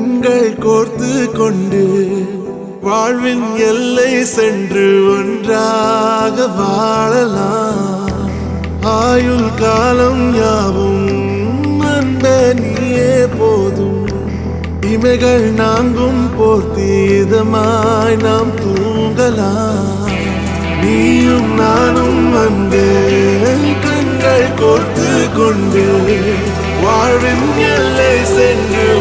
கண்கள் கோர்த்து கொண்டு வாழ்வின் எல்லை சென்று ஒன்றாக வாழலாம். ஆயுள் காலம் யாவும் அன்பே நீயே போதும். இமைகள் நான்கும் போர்த்தி இதமாய் நாம் தூங்கலாம். நீயும் நானும் அன்பே கண்கள் கோர்த்து கொண்டு வாழ்வின் எல்லை சென்று